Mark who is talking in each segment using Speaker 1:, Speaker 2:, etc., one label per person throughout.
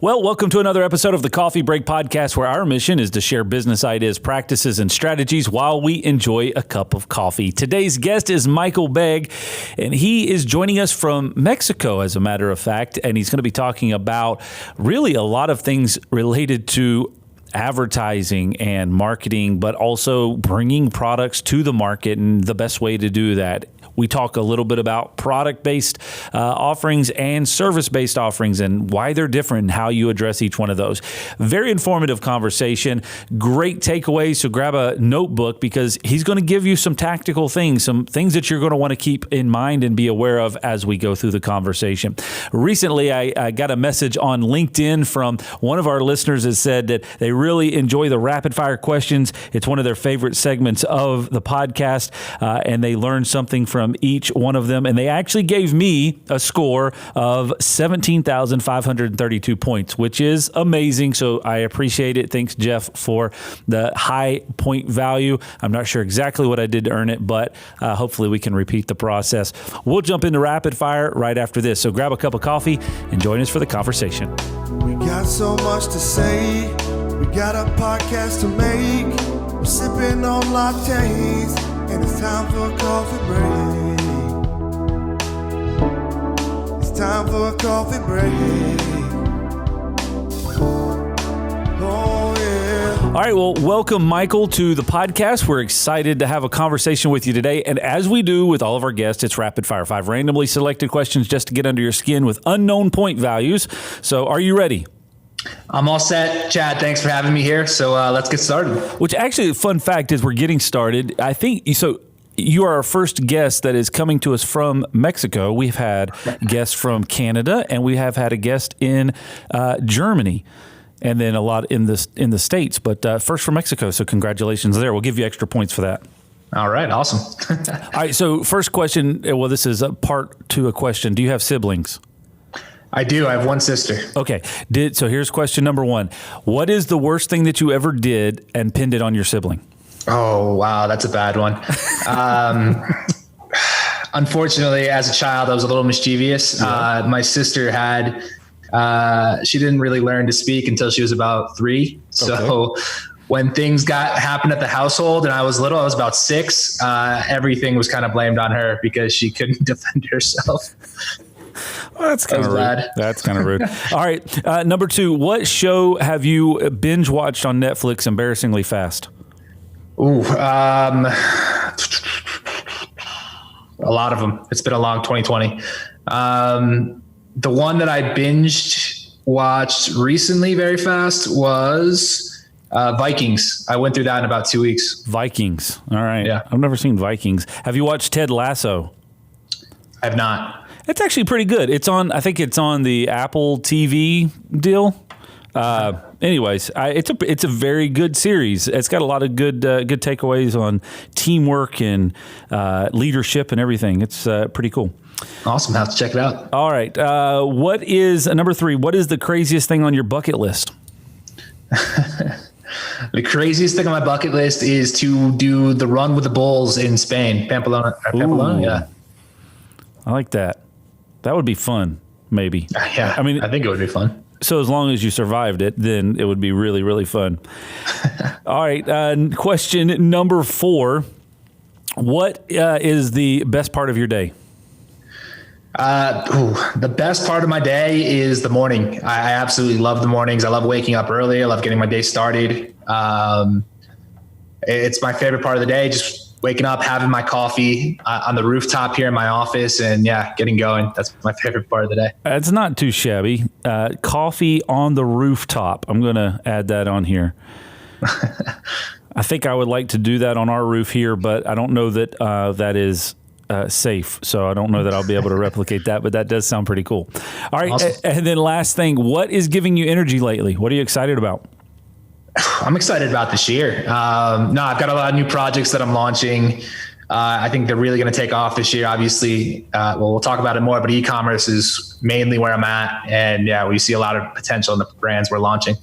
Speaker 1: Well, welcome to another episode of the Coffee Break Podcast, where our mission is to share business ideas, practices, and strategies while we enjoy a cup of coffee. Today's guest is Michael Begg, and he is joining us from Mexico, as a matter of fact, and he's going to be talking about really a lot of things related to advertising and marketing, but also bringing products to the market and the best way to do that. We talk a little bit about product-based offerings and service-based offerings and why they're different and how you address each one of those. Very informative conversation. Great takeaways. So grab a notebook because he's going to give you some tactical things, some things that you're going to want to keep in mind and be aware of as we go through the conversation. Recently, I got a message on LinkedIn from one of our listeners that said that they really enjoy the rapid-fire questions. It's one of their favorite segments of the podcast, and they learned something from each one of them, and they actually gave me a score of 17,532 points, which is amazing. So I appreciate it. Thanks, Jeff, for the high point value. I'm not sure exactly what I did to earn it, but hopefully we can repeat the process. We'll jump into rapid fire right after this. So grab a cup of coffee and join us for the conversation.
Speaker 2: We got so much to say. We got a podcast to make. We're sipping on lattes, and it's time for a coffee break. It's time for a coffee break. Oh, yeah.
Speaker 1: All right, well, welcome, Michael, to the podcast. We're excited to have a conversation with you today. And as we do with all of our guests, it's rapid fire. 5 randomly selected questions just to get under your skin with unknown point values. So are you ready?
Speaker 3: I'm all set. Chad, thanks for having me here. So let's get started.
Speaker 1: Which actually, a fun fact is we're getting started. I think so. You are our first guest that is coming to us from Mexico. We've had guests from Canada, and we have had a guest in Germany, and then a lot in the States. But first from Mexico, so congratulations there. We'll give you extra points for that.
Speaker 3: All right, awesome.
Speaker 1: All right, so first question. Well, this is a part to a question. Do you have siblings?
Speaker 3: I do. I have one sister.
Speaker 1: Okay. So here's question number 1. What is the worst thing that you ever did and pinned it on your sibling?
Speaker 3: Oh, wow. That's a bad one. Unfortunately, as a child, I was a little mischievous. Yeah. My sister she didn't really learn to speak until she was about 3. So when things happened at the household and I was little, I was about 6, everything was kind of blamed on her because she couldn't defend herself.
Speaker 1: Well, that's kind of rude. That's kind of rude. All right. Number 2, what show have you binge watched on Netflix embarrassingly fast?
Speaker 3: Ooh, a lot of them. It's been a long 2020. The one that I watched recently very fast was Vikings. I went through that in about 2 weeks.
Speaker 1: Vikings. All right.
Speaker 3: Yeah.
Speaker 1: I've never seen Vikings. Have you watched Ted Lasso?
Speaker 3: I have not.
Speaker 1: It's actually pretty good. I think it's on the Apple TV deal. Anyways, it's a very good series. It's got a lot of good takeaways on teamwork and leadership and everything. It's pretty cool.
Speaker 3: Awesome. Have to check it out.
Speaker 1: All right. What is number 3? What is the craziest thing on your bucket list?
Speaker 3: The craziest thing on my bucket list is to do the run with the bulls in Spain, Pamplona. Yeah. I
Speaker 1: like that. That would be fun, maybe.
Speaker 3: Yeah, I mean, I think it would be fun.
Speaker 1: So as long as you survived it, then it would be really, really fun. All right. Question number 4. What is the best part of your day?
Speaker 3: The best part of my day is the morning. I absolutely love the mornings. I love waking up early. I love getting my day started. It's my favorite part of the day. Just waking up, having my coffee on the rooftop here in my office, and getting going. That's my favorite part of the day.
Speaker 1: It's not too shabby. Coffee on the rooftop. I'm going to add that on here. I think I would like to do that on our roof here, but I don't know that that is safe. So I don't know that I'll be able to replicate that, but that does sound pretty cool. All right. Awesome. And then last thing, what is giving you energy lately? What are you excited about?
Speaker 3: I'm excited about this year. I've got a lot of new projects that I'm launching. I think they're really going to take off this year. Obviously, we'll talk about it more, but e-commerce is mainly where I'm at. And we see a lot of potential in the brands we're launching.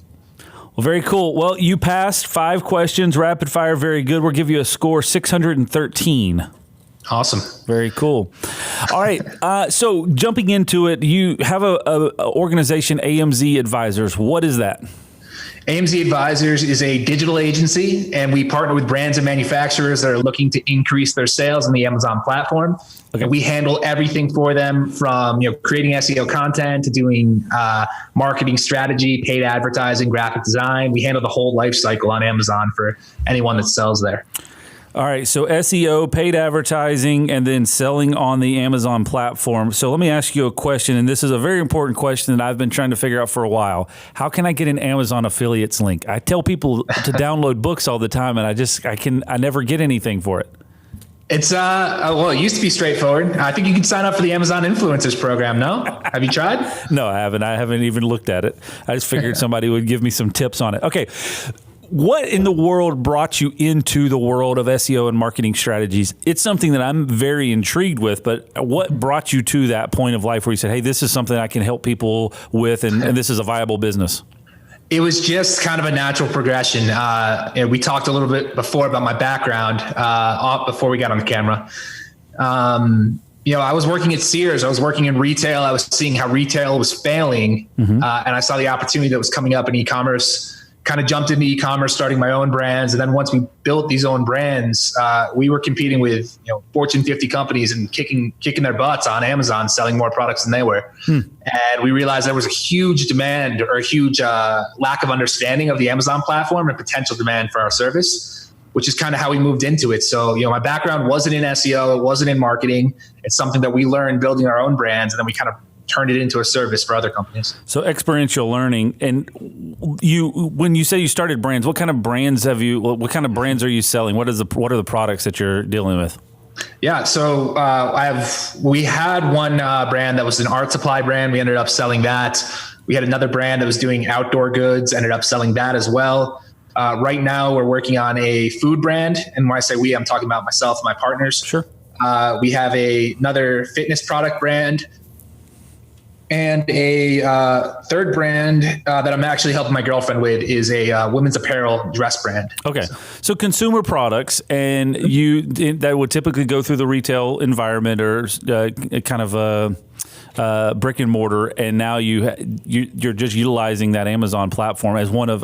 Speaker 1: Well, very cool. Well, you passed 5 questions, rapid fire. Very good. We'll give you a score 613.
Speaker 3: Awesome.
Speaker 1: Very cool. All right. So jumping into it, you have a organization, AMZ Advisors. What is that?
Speaker 3: AMZ Advisors is a digital agency, and we partner with brands and manufacturers that are looking to increase their sales on the Amazon platform. Okay. And we handle everything for them, from creating SEO content to doing marketing strategy, paid advertising, graphic design. We handle the whole life cycle on Amazon for anyone that sells there.
Speaker 1: All right, so SEO, paid advertising, and then selling on the Amazon platform. So let me ask you a question, and this is a very important question that I've been trying to figure out for a while. How can I get an Amazon affiliates link? I tell people to download books all the time, and I never get anything for it.
Speaker 3: It's well, it used to be straightforward. I think you can sign up for the Amazon Influencers program. No, have you tried?
Speaker 1: No, I haven't. I haven't even looked at it. I just figured somebody would give me some tips on it. Okay. What in the world brought you into the world of SEO and marketing strategies? It's something that I'm very intrigued with, but what brought you to that point of life where you said, hey, this is something I can help people with, and this is a viable business?
Speaker 3: It was just kind of a natural progression. We talked a little bit before about my background before we got on the camera. I was working at Sears. I was working in retail. I was seeing how retail was failing, and I saw the opportunity that was coming up in e-commerce. Kind of jumped into e-commerce, starting my own brands. And then once we built these own brands, we were competing with Fortune 50 companies and kicking their butts on Amazon, selling more products than they were. And we realized there was a huge demand, or a huge lack of understanding of the Amazon platform and potential demand for our service, which is kind of how we moved into it. So, my background wasn't in SEO. It wasn't in marketing. It's something that we learned building our own brands. And then we kind of turned it into a service for other companies.
Speaker 1: So experiential learning. And when you say you started brands, what kind of brands are you selling? What are the products that you're dealing with?
Speaker 3: Yeah. So we had one brand that was an art supply brand. We ended up selling that. We had another brand that was doing outdoor goods, ended up selling that as well. Right now we're working on a food brand. And when I say we, I'm talking about myself and my partners.
Speaker 1: Sure.
Speaker 3: We have another fitness product brand. And a third brand that I'm actually helping my girlfriend with is a women's apparel dress brand.
Speaker 1: Okay. So consumer products, and that would typically go through the retail environment or kind of a brick and mortar. And now you're just utilizing that Amazon platform as one of,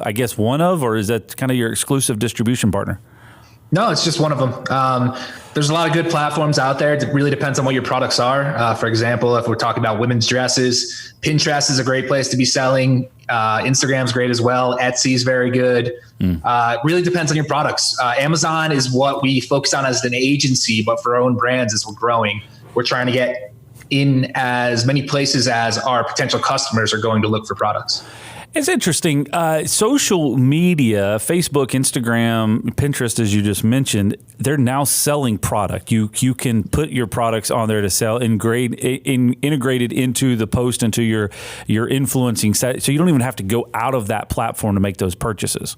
Speaker 1: or is that kind of your exclusive distribution partner?
Speaker 3: No, it's just one of them. There's a lot of good platforms out there. It really depends on what your products are. For example, if we're talking about women's dresses, Pinterest is a great place to be selling. Instagram's great as well. Etsy's very good. It really depends on your products. Amazon is what we focus on as an agency, but for our own brands as we're growing, we're trying to get in as many places as our potential customers are going to look for products.
Speaker 1: It's interesting. Social media, Facebook, Instagram, Pinterest, as you just mentioned, they're now selling product. You can put your products on there to sell, integrated into the post, into your influencing set. So you don't even have to go out of that platform to make those purchases.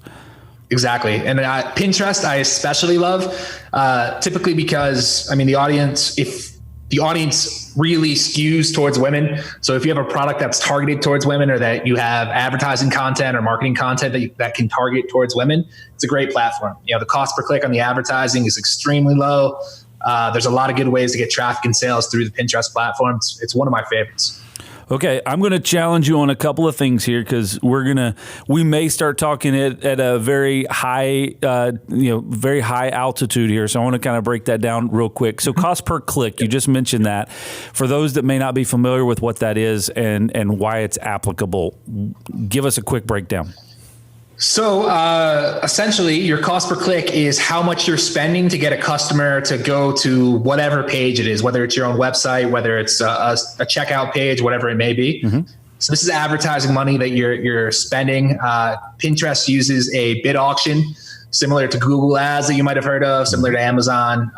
Speaker 3: Exactly. And Pinterest, I especially love, typically because, the audience really skews towards women. So if you have a product that's targeted towards women, or that you have advertising content or marketing content that can target towards women, it's a great platform. The cost per click on the advertising is extremely low. There's a lot of good ways to get traffic and sales through the Pinterest platform. It's one of my favorites.
Speaker 1: Okay, I'm going to challenge you on a couple of things here, because we may start talking at a very high, very high altitude here. So I want to kind of break that down real quick. So cost per click, you just mentioned that. For those that may not be familiar with what that is and why it's applicable, give us a quick breakdown.
Speaker 3: So essentially, your cost per click is how much you're spending to get a customer to go to whatever page it is, whether it's your own website, whether it's a checkout page, whatever it may be. So this is advertising money that you're spending. Pinterest uses a bid auction, similar to Google Ads that you might have heard of, similar to Amazon.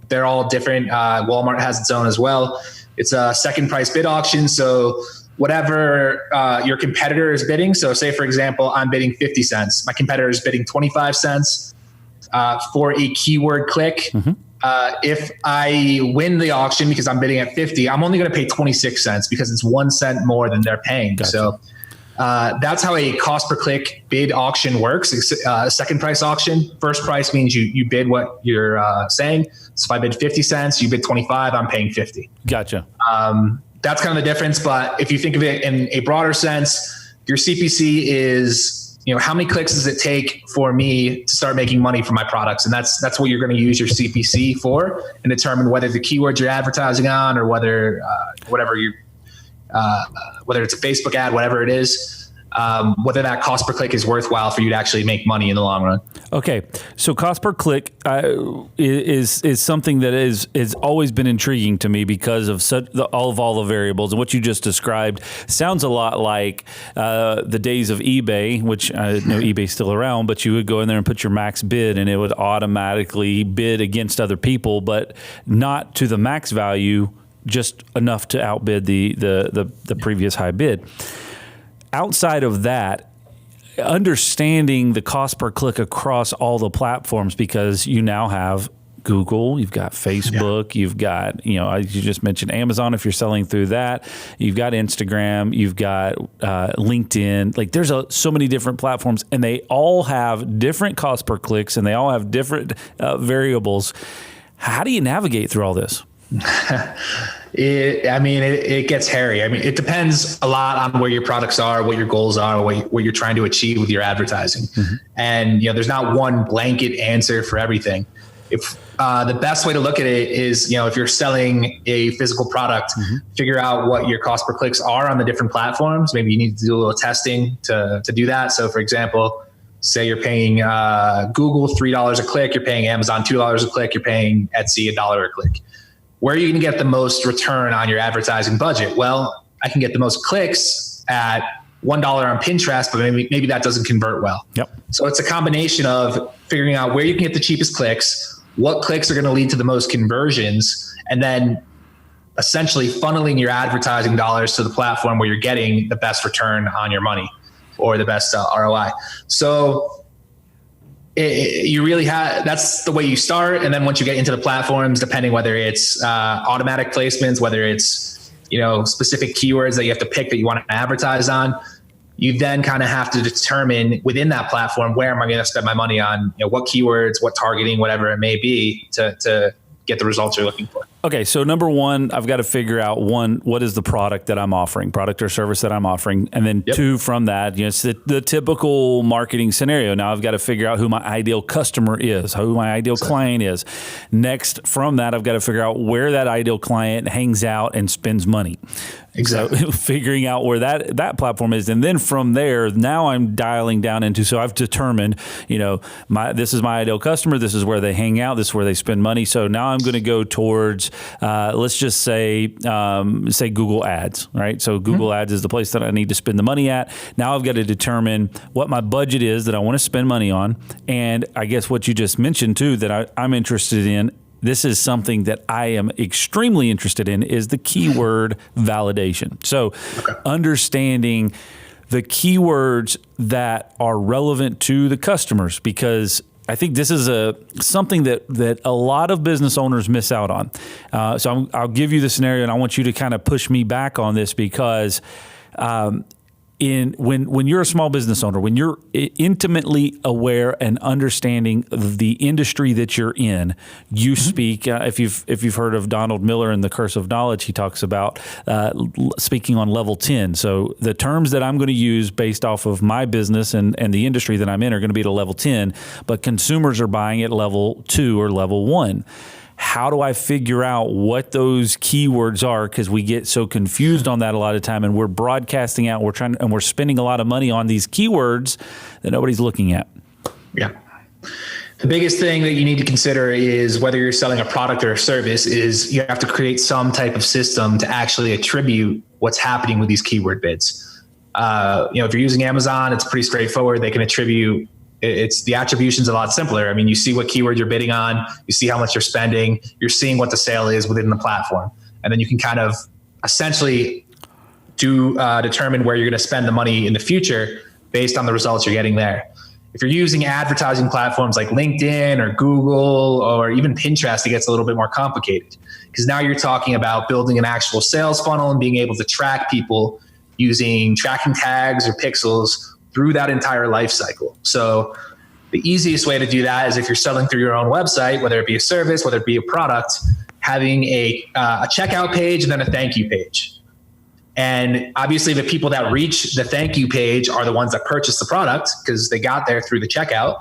Speaker 3: They're all different. Walmart has its own as well. It's a second price bid auction. So whatever your competitor is bidding. So say, for example, I'm bidding 50 cents. My competitor is bidding 25 cents for a keyword click. If I win the auction because I'm bidding at 50, I'm only going to pay 26 cents because it's 1 cent more than they're paying. Gotcha. So That's how a cost per click bid auction works. Second price auction. First price means you bid what you're saying. So if I bid 50 cents, you bid 25, I'm paying 50.
Speaker 1: Gotcha.
Speaker 3: That's kind of the difference. But if you think of it in a broader sense, your CPC is, how many clicks does it take for me to start making money from my products? And that's what you're going to use your CPC for, and determine whether the keywords you're advertising on, or whether whether it's a Facebook ad, whatever it is, whether that cost per click is worthwhile for you to actually make money in the long run.
Speaker 1: Okay, so cost per click is something that is always been intriguing to me because of all the variables. And what you just described sounds a lot like the days of eBay, which I know eBay's still around, but you would go in there and put your max bid, and it would automatically bid against other people, but not to the max value, just enough to outbid the previous high bid. Outside of that, understanding the cost per click across all the platforms, because you now have Google, you've got Facebook, you've got, you just mentioned Amazon if you're selling through that, you've got Instagram, you've got LinkedIn. Like there's so many different platforms, and they all have different cost per clicks, and they all have different variables. How do you navigate through all this?
Speaker 3: It gets hairy. It depends a lot on where your products are, what your goals are, what you're trying to achieve with your advertising. Mm-hmm. And, there's not one blanket answer for everything. If the best way to look at it is, if you're selling a physical product, figure out what your cost per clicks are on the different platforms. Maybe you need to do a little testing to do that. So for example, say you're paying Google $3 a click, you're paying Amazon $2 a click, you're paying Etsy $1 a click. Where are you going to get the most return on your advertising budget? Well, I can get the most clicks at $1 on Pinterest, but maybe that doesn't convert well.
Speaker 1: Yep.
Speaker 3: So it's a combination of figuring out where you can get the cheapest clicks, what clicks are going to lead to the most conversions, and then essentially funneling your advertising dollars to the platform where you're getting the best return on your money, or the best ROI. So you really have, that's the way you start. And then once you get into the platforms, depending whether it's automatic placements, whether it's, specific keywords that you have to pick that you want to advertise on, you then kind of have to determine within that platform, where am I going to spend my money on, what keywords, what targeting, whatever it may be, to get the results you're looking for.
Speaker 1: Okay, so number one, I've got to figure out what is the product that I'm offering, product or service that I'm offering, and then two, from that, it's the typical marketing scenario. Now I've got to figure out who my ideal customer is, who my ideal client is. Next, from that, I've got to figure out where that ideal client hangs out and spends money.
Speaker 3: Exactly.
Speaker 1: So figuring out where that platform is, and then from there, now I'm dialing down into. So I've determined, this is my ideal customer. This is where they hang out. This is where they spend money. So now I'm going to go towards, let's just say Google Ads, right? So Google Ads is the place that I need to spend the money at. Now I've got to determine what my budget is that I want to spend money on, and I guess what you just mentioned too that I'm interested in. This is something that I am extremely interested in, is the keyword validation. So understanding the keywords that are relevant to the customers, because I think this is something that a lot of business owners miss out on. So I'll give you the scenario, and I want you to kind of push me back on this, because when you're a small business owner, when you're intimately aware and understanding the industry that you're in, you speak. If you've heard of Donald Miller and the Curse of Knowledge, he talks about speaking on level 10. So the terms that I'm going to use based off of my business and the industry that I'm in are going to be at a level 10, but consumers are buying at level 2 or level 1. How do I figure out what those keywords are? Because we get so confused on that a lot of time, and we're broadcasting out, we're spending a lot of money on these keywords that nobody's looking at.
Speaker 3: Yeah. The biggest thing that you need to consider is whether you're selling a product or a service is you have to create some type of system to actually attribute what's happening with these keyword bids. If you're using Amazon, it's pretty straightforward. They can attribute. It's the attribution's a lot simpler. You see what keyword you're bidding on, you see how much you're spending, you're seeing what the sale is within the platform. And then you can kind of essentially determine where you're going to spend the money in the future based on the results you're getting there. If you're using advertising platforms like LinkedIn or Google or even Pinterest, it gets a little bit more complicated, because now you're talking about building an actual sales funnel and being able to track people using tracking tags or pixels through that entire life cycle. So the easiest way to do that is if you're selling through your own website, whether it be a service, whether it be a product, having a checkout page and then a thank you page. And obviously the people that reach the thank you page are the ones that purchase the product because they got there through the checkout.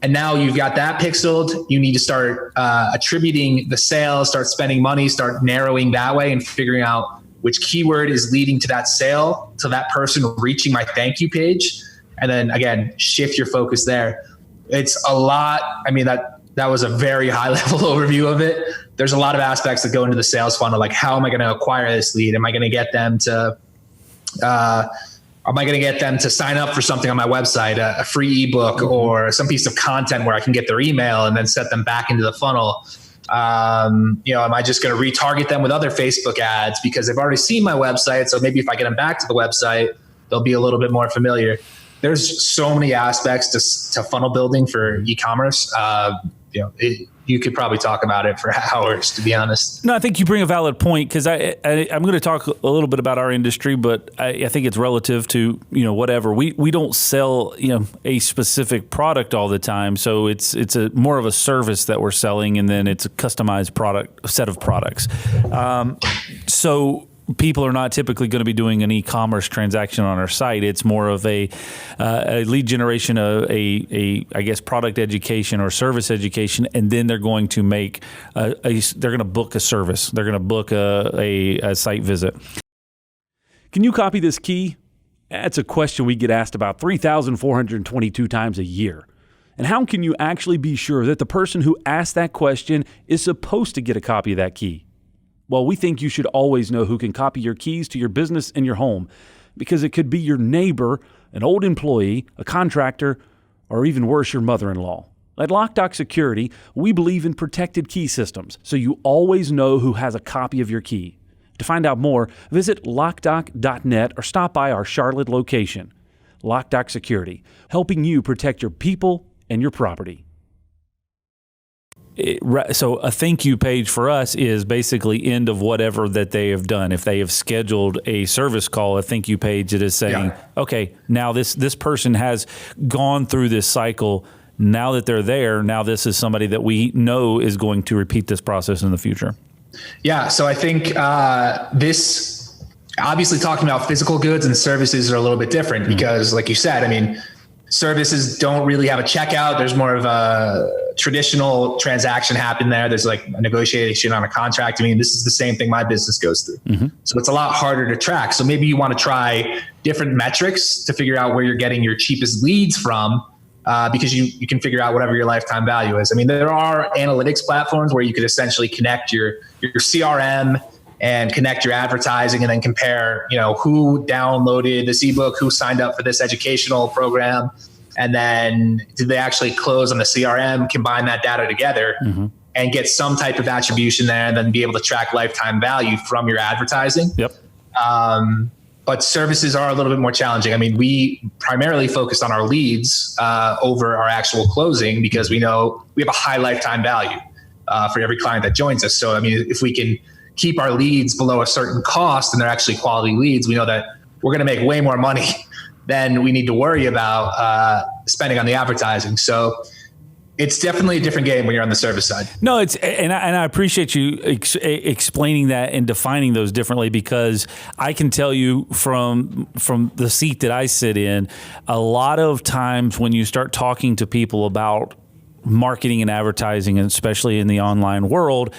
Speaker 3: And now you've got that pixeled. You need to start attributing the sales, start spending money, start narrowing that way and figuring out which keyword is leading to that sale, to that person reaching my thank you page. And then again, shift your focus there. It's a lot. I mean, that was a very high level overview of it. There's a lot of aspects that go into the sales funnel. Like, how am I going to acquire this lead? Am I going to get them to, sign up for something on my website, a free ebook or some piece of content where I can get their email and then set them back into the funnel? Am I just going to retarget them with other Facebook ads because they've already seen my website? So maybe if I get them back to the website, they'll be a little bit more familiar. There's so many aspects to funnel building for e-commerce. You could probably talk about it for hours, to be honest.
Speaker 1: No, I think you bring a valid point because I'm going to talk a little bit about our industry, but I think it's relative to, whatever. We don't sell, a specific product all the time. So it's a more of a service that we're selling, and then it's a customized set of products. So people are not typically going to be doing an e-commerce transaction on our site. It's more of a lead generation, I guess, product education or service education, and then they're going to make they're going to book a service. They're going to book a site visit. Can you copy this key? That's a question we get asked about 3,422 times a year. And how can you actually be sure that the person who asked that question is supposed to get a copy of that key? Well, we think you should always know who can copy your keys to your business and your home, because it could be your neighbor, an old employee, a contractor, or even worse, your mother-in-law. At Loc-Doc Security, we believe in protected key systems, so you always know who has a copy of your key. To find out more, visit locdoc.net or stop by our Charlotte location. Loc-Doc Security, helping you protect your people and your property. So a thank you page for us is basically end of whatever that they have done. If they have scheduled a service call, a thank you page, it is saying, okay, now this person has gone through this cycle. Now that they're there, now this is somebody that we know is going to repeat this process in the future.
Speaker 3: Yeah. So I think this, obviously talking about physical goods and services are a little bit different because like you said, I mean, services don't really have a checkout. There's more of a traditional transaction happen there. There's like a negotiation on a contract. I mean, this is the same thing my business goes through. So it's a lot harder to track. So maybe you want to try different metrics to figure out where you're getting your cheapest leads from, because you can figure out whatever your lifetime value is. I mean, there are analytics platforms where you could essentially connect your CRM and connect your advertising and then compare, who downloaded this ebook, who signed up for this educational program, and then did they actually close on the CRM, combine that data together and get some type of attribution there and then be able to track lifetime value from your advertising.
Speaker 1: Yep.
Speaker 3: But services are a little bit more challenging. I mean, we primarily focused on our leads over our actual closing because we know we have a high lifetime value for every client that joins us. So, I mean, if we can keep our leads below a certain cost and they're actually quality leads, we know that we're going to make way more money than we need to worry about spending on the advertising. So it's definitely a different game when you're on the service side.
Speaker 1: No, and I appreciate you explaining that and defining those differently, because I can tell you from the seat that I sit in, a lot of times when you start talking to people about marketing and advertising, and especially in the online world,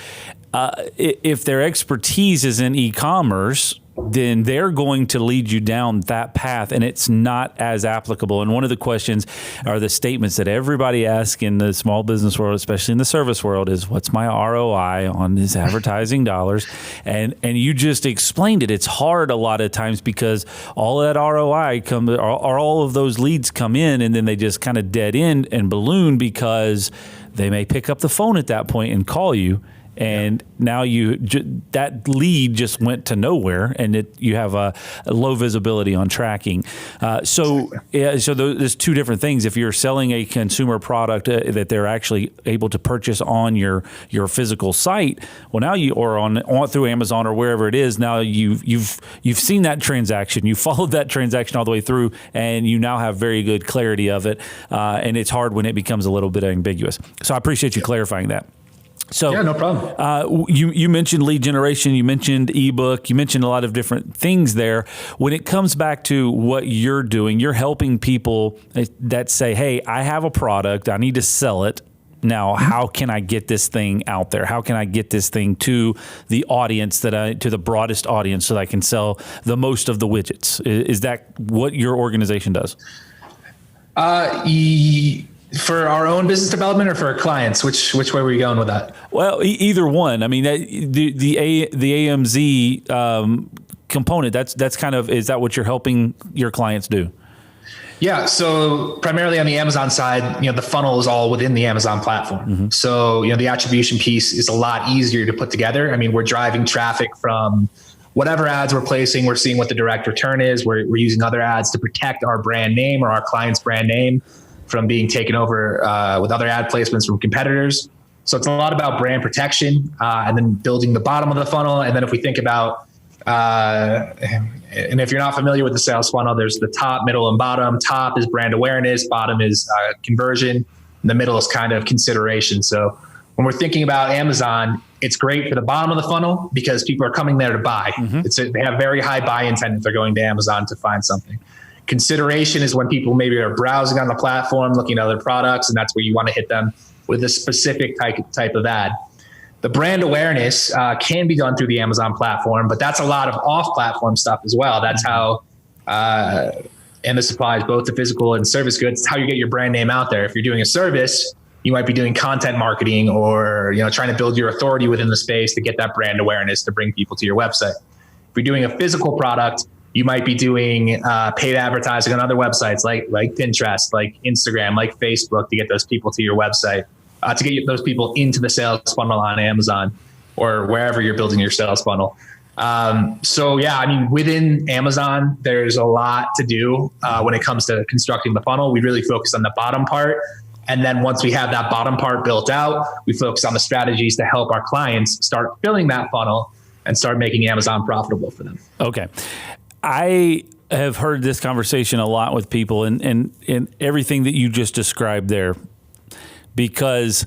Speaker 1: if their expertise is in e-commerce, then they're going to lead you down that path, and it's not as applicable. And one of the questions are the statements that everybody asks in the small business world, especially in the service world, is what's my ROI on these advertising dollars? And you just explained it. It's hard a lot of times because all of that ROI all of those leads come in, and then they just kind of dead end and balloon because they may pick up the phone at that point and call you. and now that lead just went to nowhere, and you have a low visibility on tracking. So there's two different things. If you're selling a consumer product that they're actually able to purchase on your physical site, well, now or on through Amazon or wherever it is, now you've seen that transaction, you followed that transaction all the way through, and you now have very good clarity of it. And it's hard when it becomes a little bit ambiguous. So I appreciate you clarifying that. So
Speaker 3: yeah, no problem.
Speaker 1: You mentioned lead generation, you mentioned ebook, you mentioned a lot of different things there. When it comes back to what you're doing, you're helping people that say, hey, I have a product, I need to sell it. Now, how can I get this thing out there? How can I get this thing to the audience to the broadest audience so that I can sell the most of the widgets? Is that what your organization does?
Speaker 3: For our own business development or for our clients? Which way were you going with that?
Speaker 1: Well, either one. I mean, the AMZ component, that's kind of, is that what you're helping your clients do?
Speaker 3: Yeah. So primarily on the Amazon side, the funnel is all within the Amazon platform. Mm-hmm. So, the attribution piece is a lot easier to put together. I mean, we're driving traffic from whatever ads we're placing. We're seeing what the direct return is. We're using other ads to protect our brand name or our client's brand name from being taken over with other ad placements from competitors. So it's a lot about brand protection and then building the bottom of the funnel. And then if we think about, and if you're not familiar with the sales funnel, there's the top, middle, and bottom. Top is brand awareness. Bottom is conversion. And the middle is kind of consideration. So when we're thinking about Amazon, it's great for the bottom of the funnel because people are coming there to buy. Mm-hmm. They have very high buy intent if they're going to Amazon to find something. Consideration is when people maybe are browsing on the platform, looking at other products, and that's where you want to hit them with a specific type of ad. The brand awareness can be done through the Amazon platform, but that's a lot of off-platform stuff as well. That's how, and this applies both to physical and service goods, how you get your brand name out there. If you're doing a service, you might be doing content marketing or trying to build your authority within the space to get that brand awareness to bring people to your website. If you're doing a physical product, you might be doing paid advertising on other websites like Pinterest, like Instagram, like Facebook to get those people to your website, to get those people into the sales funnel on Amazon or wherever you're building your sales funnel. So yeah, I mean, within Amazon, there's a lot to do when it comes to constructing the funnel. We really focus on the bottom part. And then once we have that bottom part built out, we focus on the strategies to help our clients start filling that funnel and start making Amazon profitable for them.
Speaker 1: Okay. I have heard this conversation a lot with people and everything that you just described there, because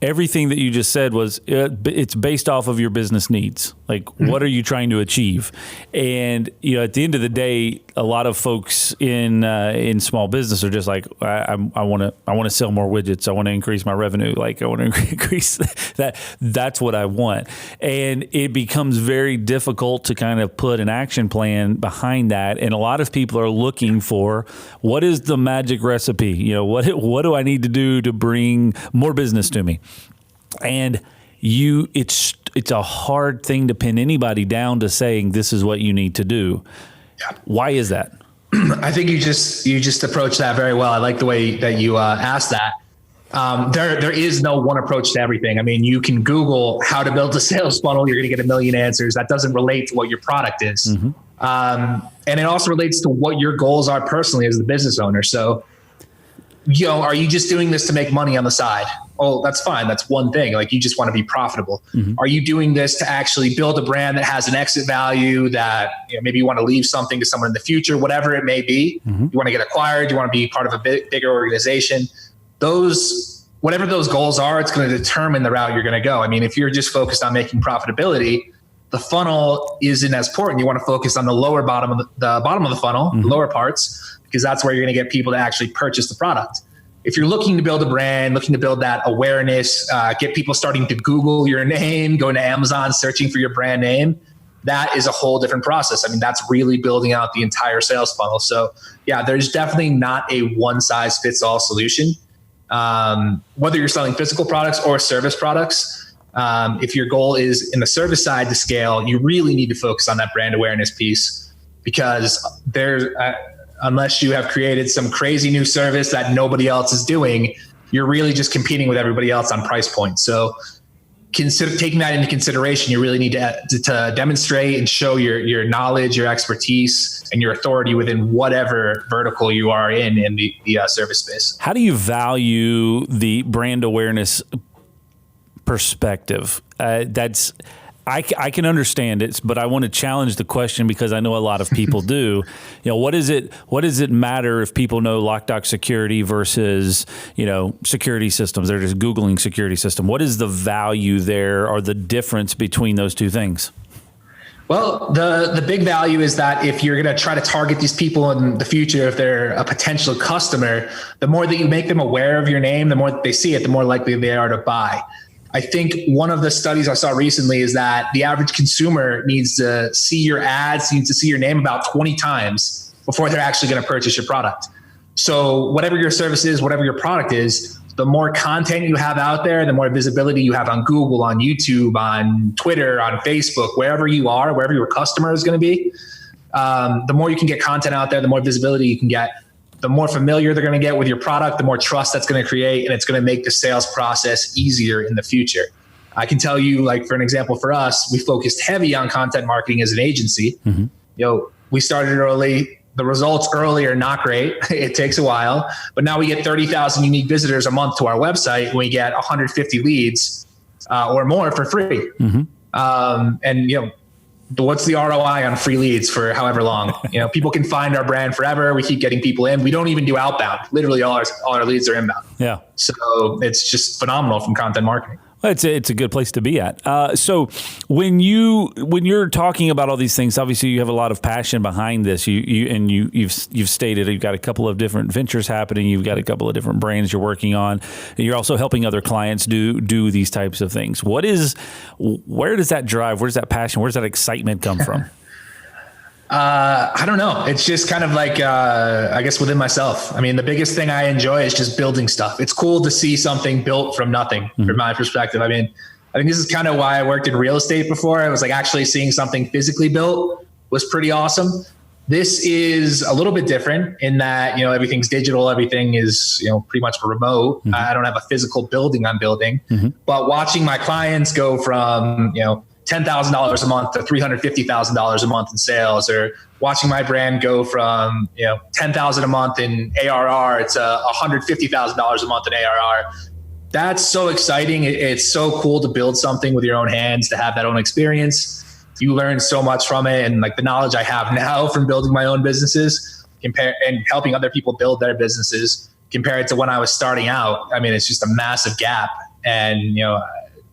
Speaker 1: everything that you just said was it's based off of your business needs. Like, what are you trying to achieve? And at the end of the day, a lot of folks in small business are just like, I want to sell more widgets. I want to increase my revenue. Like, I want to increase that. That's what I want. And it becomes very difficult to kind of put an action plan behind that. And a lot of people are looking for, what is the magic recipe? What do I need to do to bring more business to me? And it's a hard thing to pin anybody down to saying this is what you need to do. Yeah. Why is that?
Speaker 3: I think you just approach that very well. I like the way that you asked that. There is no one approach to everything. I mean, you can Google how to build a sales funnel. You're going to get a million answers. That doesn't relate to what your product is. Mm-hmm. And it also relates to what your goals are personally as the business owner. So, are you just doing this to make money on the side? Oh, that's fine. That's one thing. Like, you just want to be profitable. Mm-hmm. Are you doing this to actually build a brand that has an exit value that maybe you want to leave something to someone in the future, whatever it may be? Mm-hmm. You want to get acquired. You want to be part of a bigger organization. Whatever those goals are, it's going to determine the route you're going to go. I mean, if you're just focused on making profitability, the funnel isn't as important. You want to focus on the bottom of the funnel, mm-hmm. the lower parts, because that's where you're going to get people to actually purchase the product. If you're looking to build a brand, looking to build that awareness, get people starting to Google your name, going to Amazon, searching for your brand name, that is a whole different process. I mean, that's really building out the entire sales funnel. So yeah, there's definitely not a one size fits all solution. Whether you're selling physical products or service products, if your goal is in the service side to scale, you really need to focus on that brand awareness piece, because unless you have created some crazy new service that nobody else is doing, you're really just competing with everybody else on price point. So taking that into consideration, you really need to demonstrate and show your knowledge, your expertise, and your authority within whatever vertical you are in the service space.
Speaker 1: How do you value the brand awareness perspective? I can understand it, but I want to challenge the question because I know a lot of people do. What does it matter if people know Loc-Doc security versus, security systems? They're just Googling security system. What is the value there or the difference between those two things?
Speaker 3: Well, the big value is that if you're going to try to target these people in the future, if they're a potential customer, the more that you make them aware of your name, the more that they see it, the more likely they are to buy. I think one of the studies I saw recently is that the average consumer needs to see your ads, needs to see your name about 20 times before they're actually going to purchase your product. So whatever your service is, whatever your product is, the more content you have out there, the more visibility you have on Google, on YouTube, on Twitter, on Facebook, wherever you are, wherever your customer is going to be, the more you can get content out there, the more visibility you can get. The more familiar they're going to get with your product, the more trust that's going to create, and it's going to make the sales process easier in the future. I can tell you, like, for an example, for us, we focused heavy on content marketing as an agency. Mm-hmm. We started early. The results early are not great. It takes a while, but now we get 30,000 unique visitors a month to our website, and we get 150 leads or more for free. Mm-hmm. And what's the ROI on free leads for however long? People can find our brand forever. We keep getting people in. We don't even do outbound. Literally all our leads are inbound. Yeah. So it's just phenomenal from content marketing.
Speaker 1: Well, it's a good place to be at. So when you're talking about all these things, obviously you have a lot of passion behind this. You've stated you've got a couple of different ventures happening. You've got a couple of different brands you're working on. And you're also helping other clients do these types of things. Where does that drive? Where's that passion? Where's that excitement come from?
Speaker 3: I don't know. It's just kind of like, I guess within myself. I mean, the biggest thing I enjoy is just building stuff. It's cool to see something built from nothing, from my perspective. I mean, I think this is kind of why I worked in real estate before. I was like, actually seeing something physically built was pretty awesome. This is a little bit different in that, everything's digital. Everything is, pretty much remote. Mm-hmm. I don't have a physical building I'm building, but watching my clients go from, $10,000 a month to $350,000 a month in sales, or watching my brand go from $10,000 a month in ARR to $150,000 a month in ARR. That's so exciting. It's so cool to build something with your own hands, to have that own experience. You learn so much from it, and like the knowledge I have now from building my own businesses and helping other people build their businesses compared to when I was starting out. I mean, it's just a massive gap, and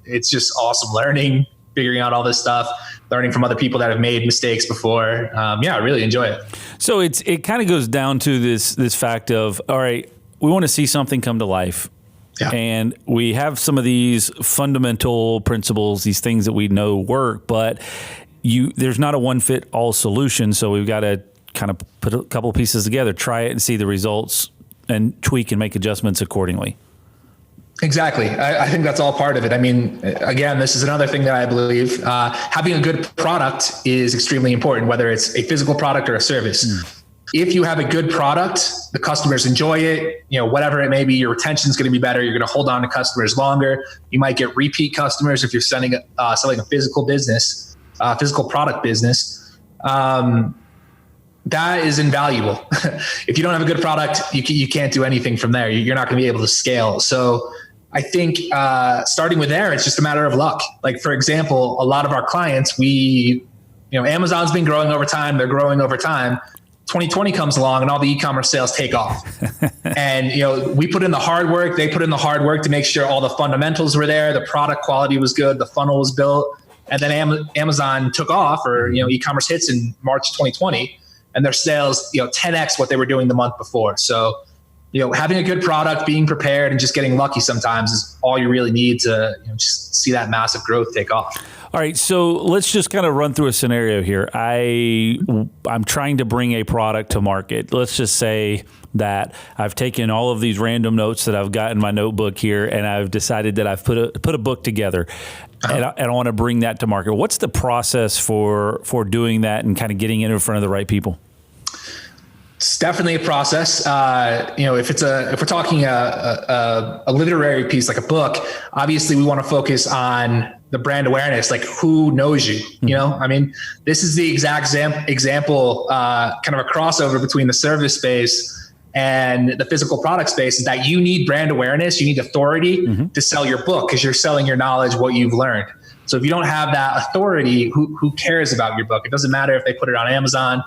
Speaker 3: it's just awesome learning. Figuring out all this stuff, learning from other people that have made mistakes before. I really enjoy it. So
Speaker 1: it kind of goes down to this fact of, all right, we want to see something come to life. Yeah. And we have some of these fundamental principles, these things that we know work, but there's not a one fit all solution. So we've got to kind of put a couple of pieces together, try it and see the results, and tweak and make adjustments accordingly.
Speaker 3: Exactly. I think that's all part of it. I mean, again, this is another thing that I believe having a good product is extremely important, whether it's a physical product or a service. If you have a good product, the customers enjoy it, whatever it may be, your retention is going to be better. You're going to hold on to customers longer. You might get repeat customers if you're selling a physical business, physical product business. That is invaluable. If you don't have a good product, you can't do anything from there. You're not going to be able to scale. So I think starting with there, it's just a matter of luck. Like, for example, a lot of our clients, Amazon's been growing over time. They're growing over time. 2020 comes along and all the e-commerce sales take off. And, we put in the hard work. They put in the hard work to make sure all the fundamentals were there. The product quality was good. The funnel was built. And then Amazon took off, or, e-commerce hits in March 2020. And their sales, 10x what they were doing the month before. So, having a good product, being prepared, and just getting lucky sometimes is all you really need to just see that massive growth take off.
Speaker 1: All right, so let's just kind of run through a scenario here. I'm trying to bring a product to market. Let's just say that I've taken all of these random notes that I've got in my notebook here, and I've decided that I've put a book together, and I want to bring that to market. What's the process for doing that and kind of getting it in front of the right people?
Speaker 3: It's definitely a process. If we're talking a literary piece like a book, obviously we want to focus on the brand awareness, like who knows you. This is the exact example, kind of a crossover between the service space and the physical product space, is that you need brand awareness, you need authority to sell your book, because you're selling your knowledge, what you've learned. So if you don't have that authority, who cares about your book? It doesn't matter if they put it on Amazon.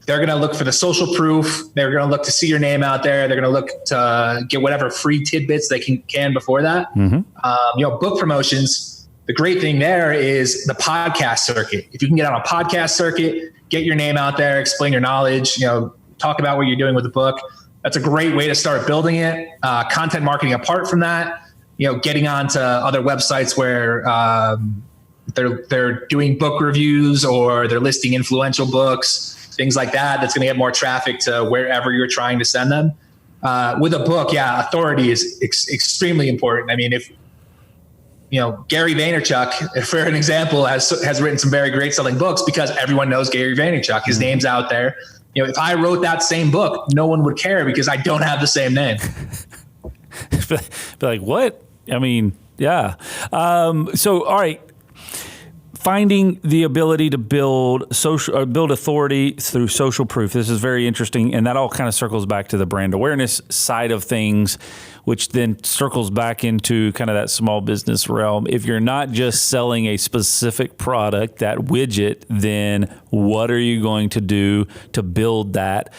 Speaker 3: They're going to look for the social proof. They're going to look to see your name out there. They're going to look to get whatever free tidbits they can before that. Book promotions, the great thing there is the podcast circuit. If you can get on a podcast circuit, get your name out there, explain your knowledge, talk about what you're doing with the book. That's a great way to start building it. Content marketing apart from that, getting onto other websites where they're doing book reviews or they're listing influential books, things like that. That's going to get more traffic to wherever you're trying to send them. With a book, authority is extremely important. I mean, if Gary Vaynerchuk, for an example, has written some very great selling books because everyone knows Gary Vaynerchuk. His name's out there. If I wrote that same book, no one would care because I don't have the same name.
Speaker 1: Be like, what? I mean, yeah. So, all right. Finding the ability to build authority through social proof. This is very interesting, and that all kind of circles back to the brand awareness side of things, which then circles back into kind of that small business realm. If you're not just selling a specific product, that widget, then what are you going to do to build that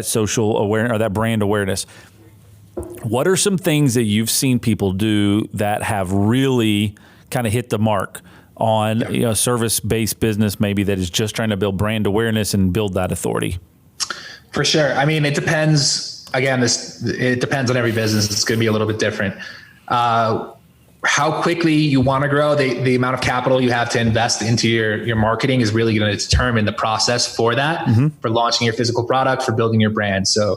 Speaker 1: social awareness or that brand awareness? What are some things that you've seen people do that have really kind of hit the mark on a service-based business maybe that is just trying to build brand awareness and build that authority?
Speaker 3: For sure. I mean, it depends. Again, it depends on every business. It's going to be a little bit different. How quickly you want to grow, the amount of capital you have to invest into your marketing is really going to determine the process for that, for launching your physical product, for building your brand. So,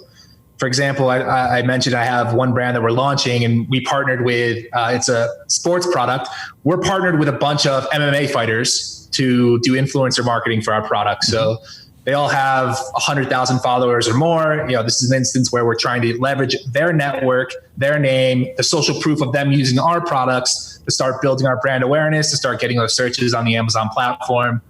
Speaker 3: for example, I mentioned I have one brand that we're launching, and we partnered with, it's a sports product. We're partnered with a bunch of MMA fighters to do influencer marketing for our product. So they all have 100,000 followers or more. This is an instance where we're trying to leverage their network, their name, the social proof of them using our products to start building our brand awareness, to start getting those searches on the Amazon platform,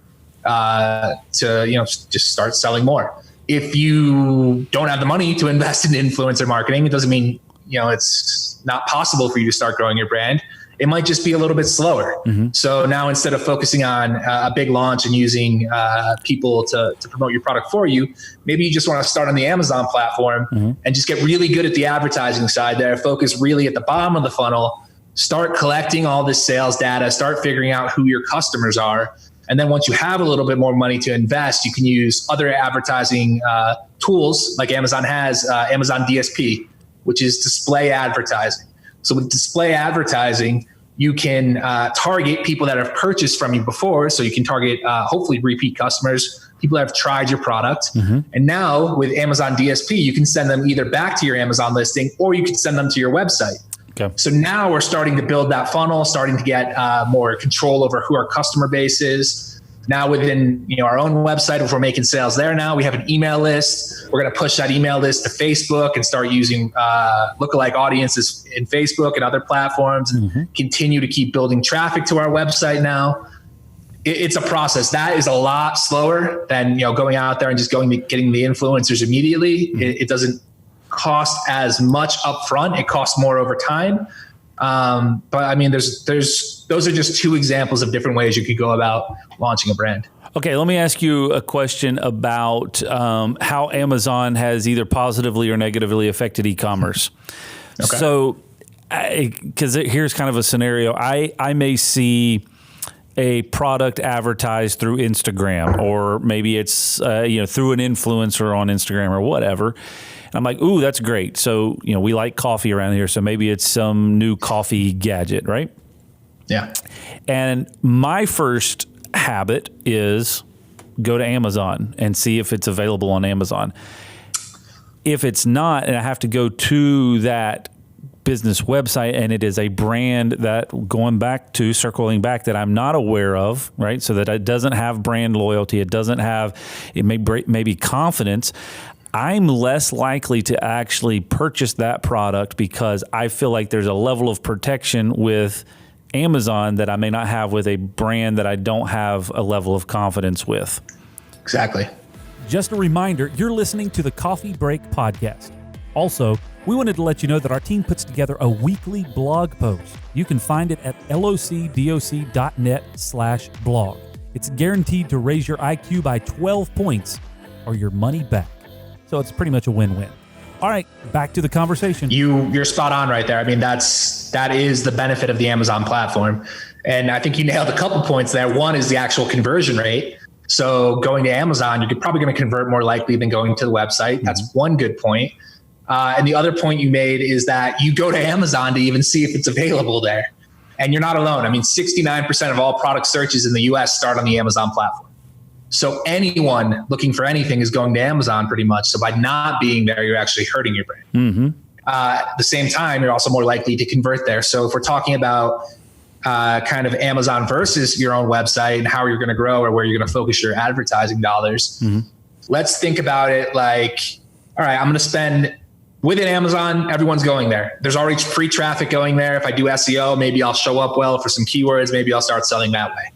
Speaker 3: to just start selling more. If you don't have the money to invest in influencer marketing, it doesn't mean, it's not possible for you to start growing your brand. It might just be a little bit slower. So now, instead of focusing on a big launch and using people to promote your product for you, maybe you just want to start on the Amazon platform and just get really good at the advertising side there, focus really at the bottom of the funnel, start collecting all this sales data, start figuring out who your customers are. And then once you have a little bit more money to invest, you can use other advertising tools like Amazon has, Amazon DSP, which is display advertising. So with display advertising, you can target people that have purchased from you before. So you can target hopefully repeat customers, people that have tried your product. And now with Amazon DSP, you can send them either back to your Amazon listing or you can send them to your website. Okay. So now we're starting to build that funnel, starting to get more control over who our customer base is. Now within our own website, if we're making sales there now, we have an email list. We're going to push that email list to Facebook and start using lookalike audiences in Facebook and other platforms, and continue to keep building traffic to our website now. It's a process. That is a lot slower than going out there and just getting the influencers immediately. It doesn't cost as much upfront. It costs more over time. But I mean, those are just two examples of different ways you could go about launching a brand.
Speaker 1: Okay, let me ask you a question about how Amazon has either positively or negatively affected e-commerce. Okay. So, because here's kind of a scenario. I may see a product advertised through Instagram, or maybe it's through an influencer on Instagram or whatever. I'm like, ooh, that's great. So, we like coffee around here. So maybe it's some new coffee gadget, right?
Speaker 3: Yeah.
Speaker 1: And my first habit is go to Amazon and see if it's available on Amazon. If it's not, and I have to go to that business website and it is a brand that circling back that I'm not aware of, right? So that it doesn't have brand loyalty. It doesn't have, maybe confidence. I'm less likely to actually purchase that product because I feel like there's a level of protection with Amazon that I may not have with a brand that I don't have a level of confidence with.
Speaker 3: Exactly.
Speaker 4: Just a reminder, you're listening to the Coffee Break Podcast. Also, we wanted to let you know that our team puts together a weekly blog post. You can find it at locdoc.net/blog. It's guaranteed to raise your IQ by 12 points or your money back. So it's pretty much a win-win. All right, back to the conversation.
Speaker 3: You're spot on right there. I mean, that is the benefit of the Amazon platform. And I think you nailed a couple points there. One is the actual conversion rate. So going to Amazon, you're probably going to convert more likely than going to the website. That's one good point. And the other point you made is that you go to Amazon to even see if it's available there. And you're not alone. I mean, 69% of all product searches in the US start on the Amazon platform. So anyone looking for anything is going to Amazon pretty much. So by not being there, you're actually hurting your brand.
Speaker 1: Mm-hmm.
Speaker 3: At the same time, you're also more likely to convert there. So if we're talking about kind of Amazon versus your own website and how you're going to grow or where you're going to focus your advertising dollars, let's think about it like, all right, I'm going to spend within Amazon, everyone's going there. There's already free traffic going there. If I do SEO, maybe I'll show up well for some keywords. Maybe I'll start selling that way.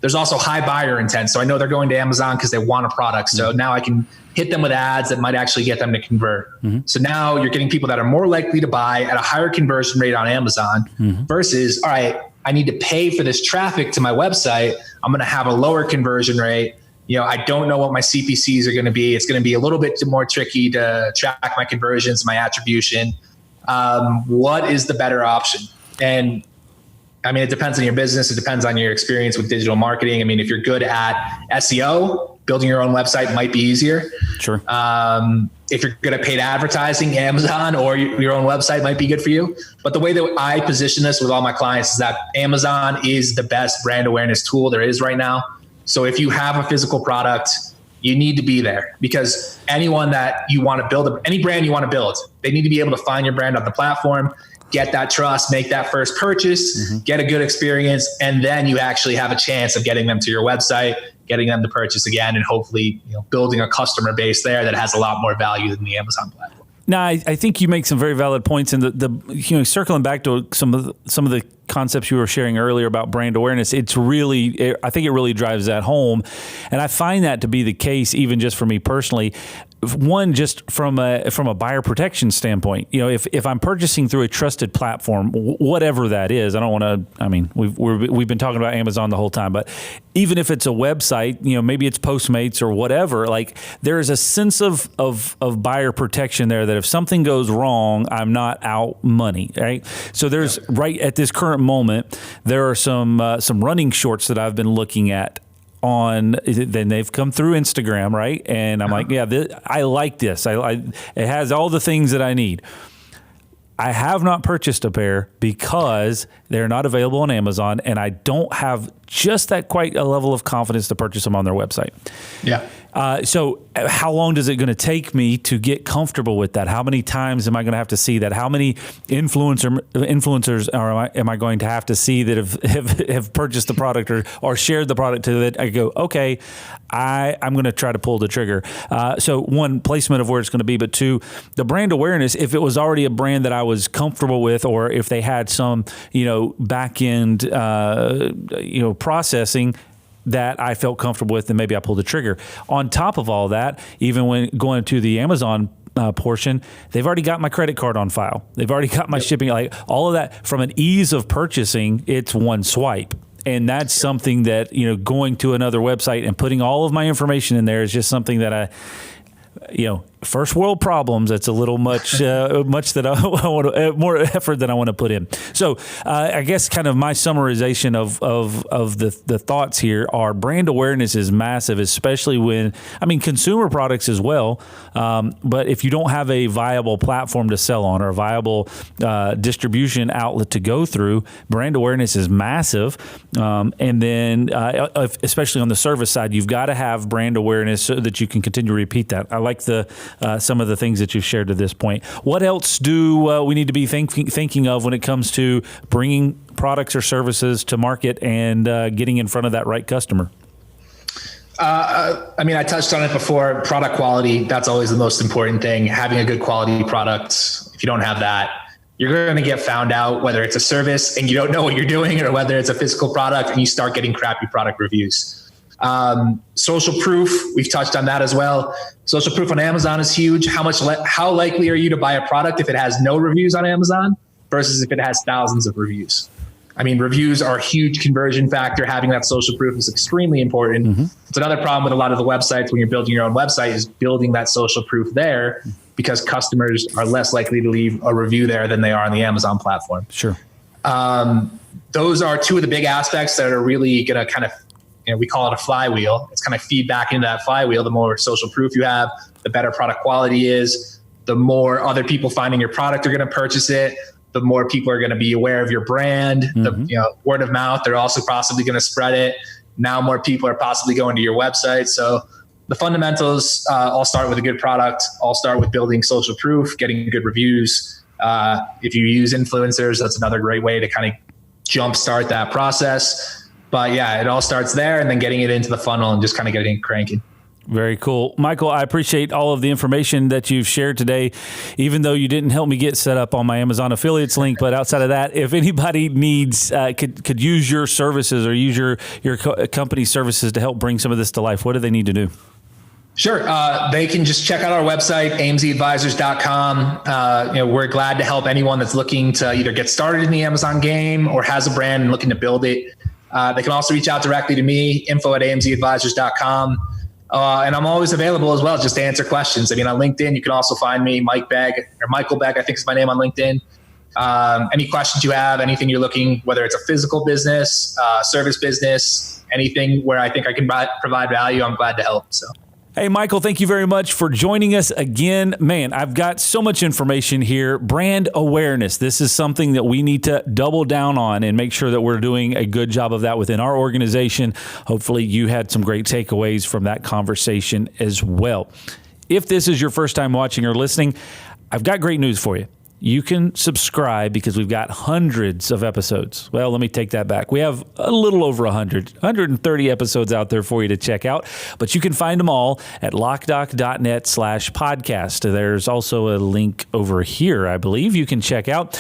Speaker 3: There's also high buyer intent. So I know they're going to Amazon because they want a product. So now I can hit them with ads that might actually get them to convert. So now you're getting people that are more likely to buy at a higher conversion rate on Amazon versus, all right, I need to pay for this traffic to my website. I'm going to have a lower conversion rate. You know, I don't know what my CPCs are going to be. It's going to be a little bit more tricky to track my conversions, my attribution. What is the better option? And I mean, it depends on your business. It depends on your experience with digital marketing. I mean, if you're good at SEO, building your own website might be easier.
Speaker 1: Sure.
Speaker 3: If you're good at paid advertising, Amazon or your own website might be good for you. But the way that I position this with all my clients is that Amazon is the best brand awareness tool there is right now. So if you have a physical product, you need to be there because anyone that you want to build, any brand you want to build, they need to be able to find your brand on the platform, get that trust, make that first purchase, get a good experience, and then you actually have a chance of getting them to your website, getting them to purchase again, and hopefully, you know, building a customer base there that has a lot more value than the Amazon platform.
Speaker 1: Now, I think you make some very valid points, and the circling back to some of the concepts you were sharing earlier about brand awareness, I think it really drives that home, and I find that to be the case even just for me personally. One, just from a buyer protection standpoint, you know, if I'm purchasing through a trusted platform, whatever that is, I don't want to. I mean, we've been talking about Amazon the whole time, but even if it's a website, you know, maybe it's Postmates or whatever, like there is a sense of buyer protection there that if something goes wrong, I'm not out money, right? So there's right at this current moment, there are some running shorts that I've been looking at. Then they've come through Instagram, right? And I'm like, yeah, I like this. It has all the things that I need. I have not purchased a pair because they're not available on Amazon, and I don't have just that quite a level of confidence to purchase them on their website. Yeah. So how long is it going to take me to get comfortable with that? How many times am I going to have to see that? How many influencers am I going to have to see that have purchased the product or shared the product to that I go, okay, I'm going to try to pull the trigger. So one, placement of where it's going to be, but two, the brand awareness, if it was already a brand that I was comfortable with, or if they had some, you know, back end, processing that I felt comfortable with, then maybe I pulled the trigger. On top of all that, even when going to the Amazon portion, they've already got my credit card on file. They've already got my shipping, like all of that. From an ease of purchasing, it's one swipe. And that's something that, you know, going to another website and putting all of my information in there is just something that first world problems. It's a little much that I want more effort than I want to put in. So I guess kind of my summarization of the thoughts here are brand awareness is massive, especially when, I mean, consumer products as well. But if you don't have a viable platform to sell on or a viable distribution outlet to go through, brand awareness is massive. And then especially on the service side, you've got to have brand awareness so that you can continue to repeat that. I like some of the things that you've shared to this point. What else do we need to be thinking of when it comes to bringing products or services to market and getting in front of that right customer?
Speaker 3: I mean, I touched on it before. Product quality, that's always the most important thing. Having a good quality product. If you don't have that, you're going to get found out, whether it's a service and you don't know what you're doing, or whether it's a physical product and you start getting crappy product reviews. Social proof, we've touched on that as well. Social proof on Amazon is huge. How likely are you to buy a product if it has no reviews on Amazon versus if it has thousands of reviews? I mean, reviews are a huge conversion factor. Having that social proof is extremely important. Mm-hmm. It's another problem with a lot of the websites when you're building your own website is building that social proof there, because customers are less likely to leave a review there than they are on the Amazon platform.
Speaker 1: Sure.
Speaker 3: Those are two of the big aspects that are really going to kind of, we call it a flywheel. It's kind of feedback into that flywheel. The more social proof you have, the better product quality is, the more other people finding your product are going to purchase it, the more people are going to be aware of your brand, the word of mouth. They're also possibly going to spread it. Now more people are possibly going to your website. So the fundamentals all start with a good product, all start with building social proof, getting good reviews. If you use influencers, that's another great way to kind of jumpstart that process. But yeah, it all starts there, and then getting it into the funnel and just kind of getting it cranking.
Speaker 1: Very cool. Michael, I appreciate all of the information that you've shared today, even though you didn't help me get set up on my Amazon affiliates link. But outside of that, if anybody needs, could use your services or use your company's services to help bring some of this to life, what do they need to do?
Speaker 3: Sure. They can just check out our website, amzadvisors.com. We're glad to help anyone that's looking to either get started in the Amazon game or has a brand and looking to build it. They can also reach out directly to me, info@amzadvisors.com. And I'm always available as well, just to answer questions. I mean, on LinkedIn, you can also find me, Mike Begg, or Michael Begg, I think is my name on LinkedIn. Any questions you have, anything you're looking, whether it's a physical business, service business, anything where I think I can provide value, I'm glad to help. So.
Speaker 1: Hey, Michael, thank you very much for joining us again. Man, I've got so much information here. Brand awareness. This is something that we need to double down on and make sure that we're doing a good job of that within our organization. Hopefully you had some great takeaways from that conversation as well. If this is your first time watching or listening, I've got great news for you. You can subscribe because we've got hundreds of episodes. Well, let me take that back. We have a little over 130 episodes out there for you to check out, but you can find them all at Loc-Doc.net/podcast. There's also a link over here, I believe, you can check out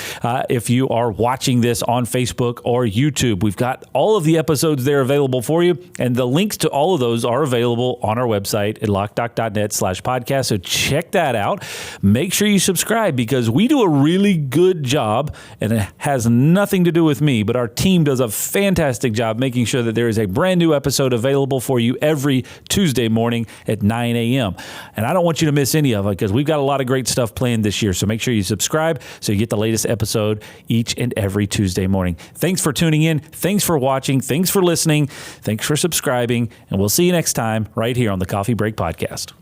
Speaker 1: if you are watching this on Facebook or YouTube. We've got all of the episodes there available for you, and the links to all of those are available on our website at Loc-Doc.net/podcast. So check that out. Make sure you subscribe because we do a really good job, and it has nothing to do with me, but our team does a fantastic job making sure that there is a brand new episode available for you every Tuesday morning at 9 a.m. And I don't want you to miss any of it because we've got a lot of great stuff planned this year. So make sure you subscribe so you get the latest episode each and every Tuesday morning. Thanks for tuning in. Thanks for watching. Thanks for listening. Thanks for subscribing. And we'll see you next time right here on the Coffee Break Podcast.